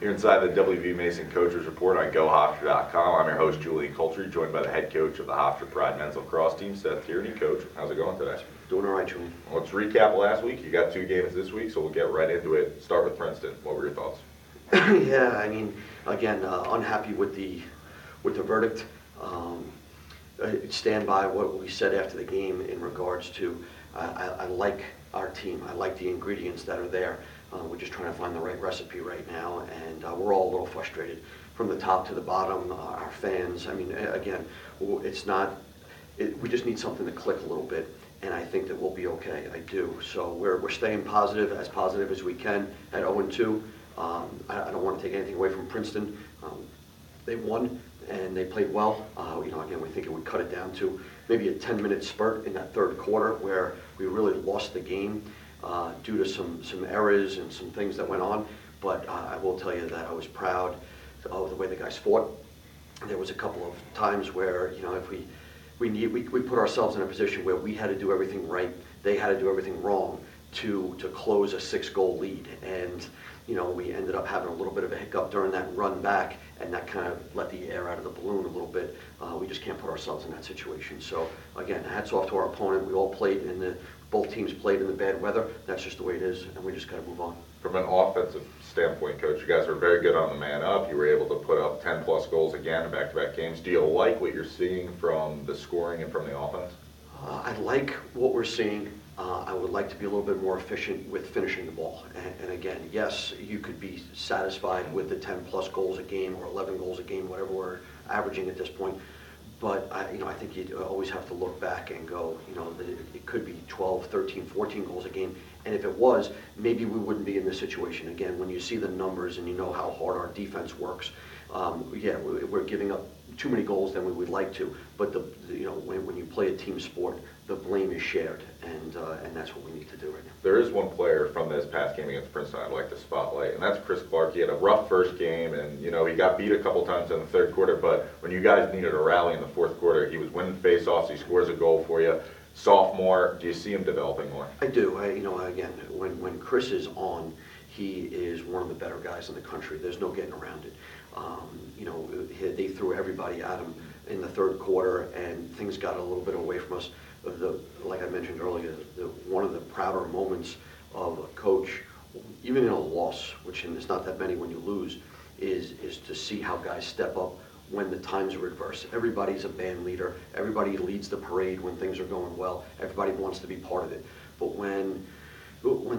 Here inside the WV Mason Coaches Report on GoHofstra.com, I'm your host, Julian Coultry, joined by the head coach of the Hofstra Pride men's lacrosse team, Seth Tierney. Coach, how's it going today? Doing all right, Julian. Well, let's recap last week. You got 2 games this week, so we'll get right into it. Start with Princeton. What were your thoughts? Yeah, I mean, again, unhappy with the verdict. Stand by what we said after the game in regards to I like our team. I like the ingredients that are there. We're just trying to find the right recipe right now, and we're all a little frustrated from the top to the bottom. Our fans, I mean, again, it's not. We just need something to click a little bit, and I think that we'll be okay. I do. So we're staying positive as we can at 0-2. I don't want to take anything away from Princeton. They won and they played well. Again, we think it would cut it down to maybe a 10-minute spurt in that third quarter where we really lost the game due to some errors and some things that went on. But I will tell you that I was proud of the way the guys fought. There was a couple of times where, if we put ourselves in a position where we had to do everything right, they had to do everything wrong to close a 6-goal lead. And we ended up having a little bit of a hiccup during that run back, and that kind of let the air out of the balloon a little bit. We just can't put ourselves in that situation. So again, hats off to our opponent. We all played both teams played in the bad weather. That's just the way it is, and we just got to move on. From an offensive standpoint, Coach, you guys were very good on the man up. You were able to put up 10-plus goals again in back-to-back games. Do you like what you're seeing from the scoring and from the offense? I like what we're seeing. I would like to be a little bit more efficient with finishing the ball. And again, yes, you could be satisfied with the 10-plus goals a game or 11 goals a game, whatever we're averaging at this point. But I think you always have to look back and go, it could be 12, 13, 14 goals a game. And if it was, maybe we wouldn't be in this situation. Again, when you see the numbers and you know how hard our defense works, we're giving up too many goals than we would like to. But when you play a team sport, the blame is shared, and that's what we need to do right now. There is one player from this past game against Princeton I'd like to spotlight, and that's Chris Clark. He had a rough first game, and he got beat a couple times in the third quarter, but when you guys needed a rally in the fourth quarter, he was winning faceoffs. He scores a goal for you. Sophomore, do you see him developing more? I do. Again, when Chris is on, he is one of the better guys in the country. There's no getting around it. They threw everybody at him in the third quarter, and things got a little bit away from us. Like I mentioned earlier, one of the prouder moments of a coach, even in a loss, which is not that many when you lose, is to see how guys step up when the times reverse. Everybody's a band leader. Everybody leads the parade when things are going well. Everybody wants to be part of it. But when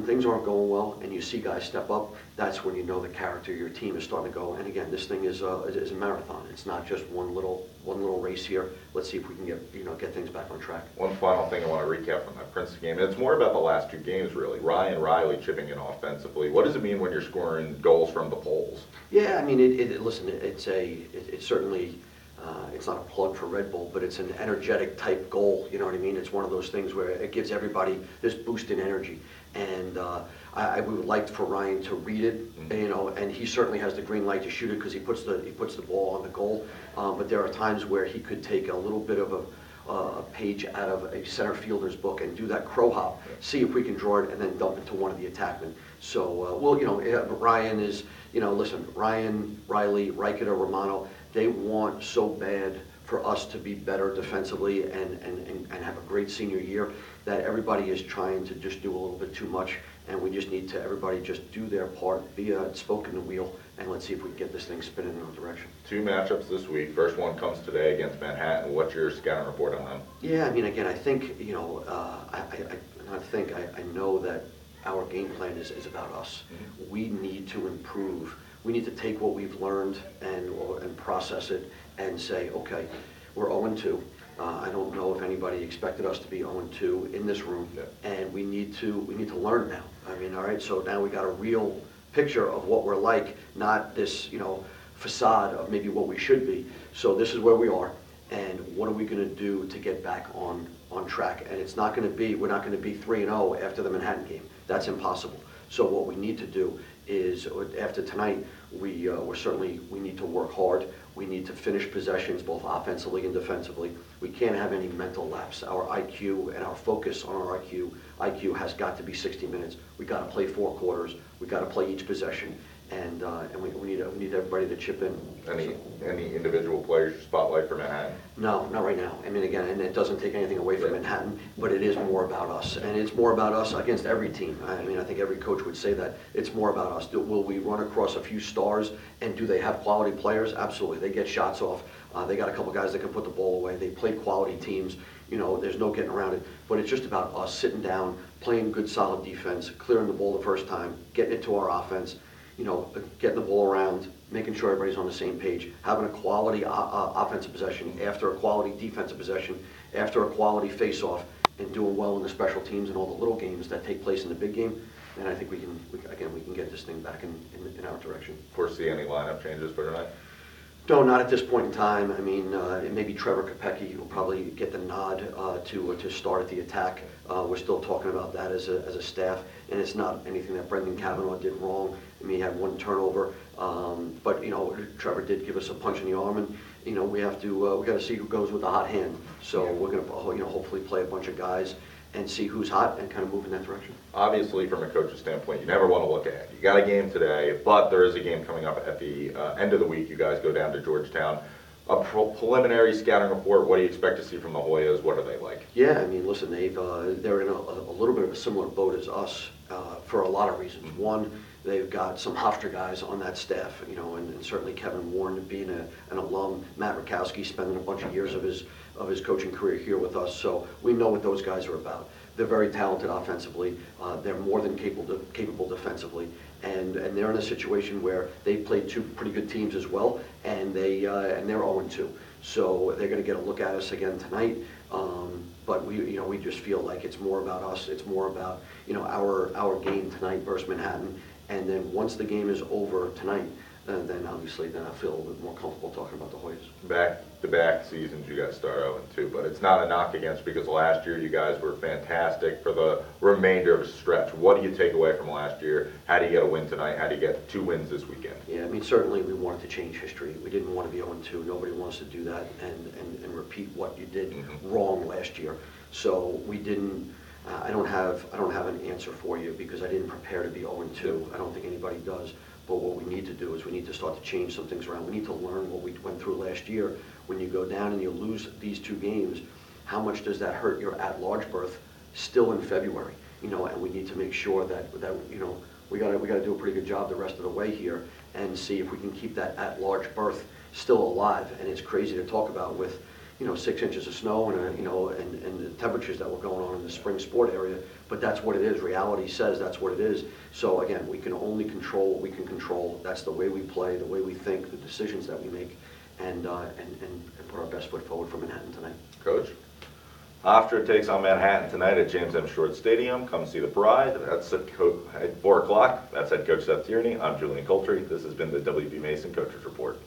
things aren't going well and you see guys step up, that's when you know the character of your team is starting to go. And again, this thing is a marathon. It's not just one little race here. Let's see if we can get things back on track. One final thing I want to recap from that Princeton game. It's more about the last 2 games, really. Ryan Riley chipping in offensively. What does it mean when you're scoring goals from the poles? Yeah, I mean, listen, it's certainly. It's not a plug for Red Bull, but it's an energetic type goal. You know what I mean? It's one of those things where it gives everybody this boost in energy. And we would like for Ryan to read it, and he certainly has the green light to shoot it because he puts the ball on the goal. But there are times where he could take a little bit of a page out of a center fielder's book and do that crow hop, see if we can draw it, and then dump it to one of the attackmen. So, Ryan is, listen, Ryan, Riley, Reichert, Romano, they want so bad for us to be better defensively and have a great senior year that everybody is trying to just do a little bit too much, and we just need to everybody just do their part, be a spoke in the wheel, and let's see if we can get this thing spinning in a direction. 2 matchups this week. First one comes today against Manhattan. What's your scouting report on them? Yeah, I mean, again, I think, I know that our game plan is about us. Mm-hmm. We need to improve. We need to take what we've learned and process it and say, okay, we're 0-2. I don't know if anybody expected us to be 0-2 in this room, and we need to learn now. I mean, all right, so now we got a real picture of what we're like, not this facade of maybe what we should be. So this is where we are, and what are we going to do to get back on track? And it's not going to be, we're not going to be 3-0 after the Manhattan game. That's impossible. So what we need to do is, after tonight, we need to work hard. We need to finish possessions both offensively and defensively. We can't have any mental lapse. Our IQ and our focus on our IQ has got to be 60 minutes. We got to play 4 quarters. We got to play each possession, and we need everybody to chip in. Any individual players you spotlight for Manhattan? No, not right now. I mean, again, and it doesn't take anything away from Manhattan, but it is more about us. And it's more about us against every team. I mean, I think every coach would say that. It's more about us. Will we run across a few stars, and do they have quality players? Absolutely. They get shots off. They got a couple guys that can put the ball away. They play quality teams. You know, there's no getting around it. But it's just about us sitting down, playing good, solid defense, clearing the ball the first time, getting it to our offense, you know, getting the ball around, making sure everybody's on the same page, having a quality offensive possession after a quality defensive possession, after a quality face-off, and doing well in the special teams and all the little games that take place in the big game. And I think we can get this thing back in our direction. Foresee any lineup changes for tonight? No, not at this point in time. I mean, maybe Trevor Kopecky will probably get the nod to start at the attack. We're still talking about that as a staff, and it's not anything that Brendan Kavanaugh did wrong. I mean, he had one turnover, but you know, Trevor did give us a punch in the arm, and you know, we got to see who goes with the hot hand. So we're going to hopefully play a bunch of guys and see who's hot and kind of move in that direction. Obviously, from a coach's standpoint, you never want to look ahead. You got a game today, but there is a game coming up at the end of the week. You guys go down to Georgetown. A preliminary scouting report, what do you expect to see from the Hoyas? What are they like? Yeah, I mean, listen, they're in a little bit of a similar boat as us for a lot of reasons. One, they've got some Hofstra guys on that staff, you know, and certainly Kevin Warren being an alum, Matt Rakowski spending a bunch of years of his coaching career here with us, so we know what those guys are about. They're very talented offensively. They're more than capable defensively, and they're in a situation where they played two pretty good teams as well, and they're 0-2. So they're going to get a look at us again tonight. But we just feel like it's more about us. It's more about our game tonight versus Manhattan, and then once the game is over tonight, then obviously I feel a little bit more comfortable talking about the Hoyas. Back-to-back seasons, you guys start 0-2, but it's not a knock against, because last year you guys were fantastic for the remainder of the stretch. What do you take away from last year? How do you get a win tonight? How do you get 2 wins this weekend? Yeah, I mean, certainly we wanted to change history. We didn't want to be 0-2. Nobody wants to do that and repeat what you did wrong last year. So we didn't. I don't have an answer for you, because I didn't prepare to be 0-2. I don't think anybody does. But what we need to do is we need to start to change some things around. We need to learn what we went through last year. When you go down and you lose these 2 games, how much does that hurt your at-large berth still in February? You know, and we need to make sure that we got to do a pretty good job the rest of the way here and see if we can keep that at-large berth still alive. And it's crazy to talk about with 6 inches of snow and the temperatures that were going on in the spring sport area, but that's what it is. Reality says that's what it is. So again, we can only control what we can control. That's the way we play, the way we think, the decisions that we make, and put our best foot forward for Manhattan tonight. Coach? Hofstra takes on Manhattan tonight at James M. Short Stadium. Come see the Pride. That's at 4 o'clock. That's head coach Seth Tierney. I'm Julian Coltree. This has been the WB Mason Coaches Report.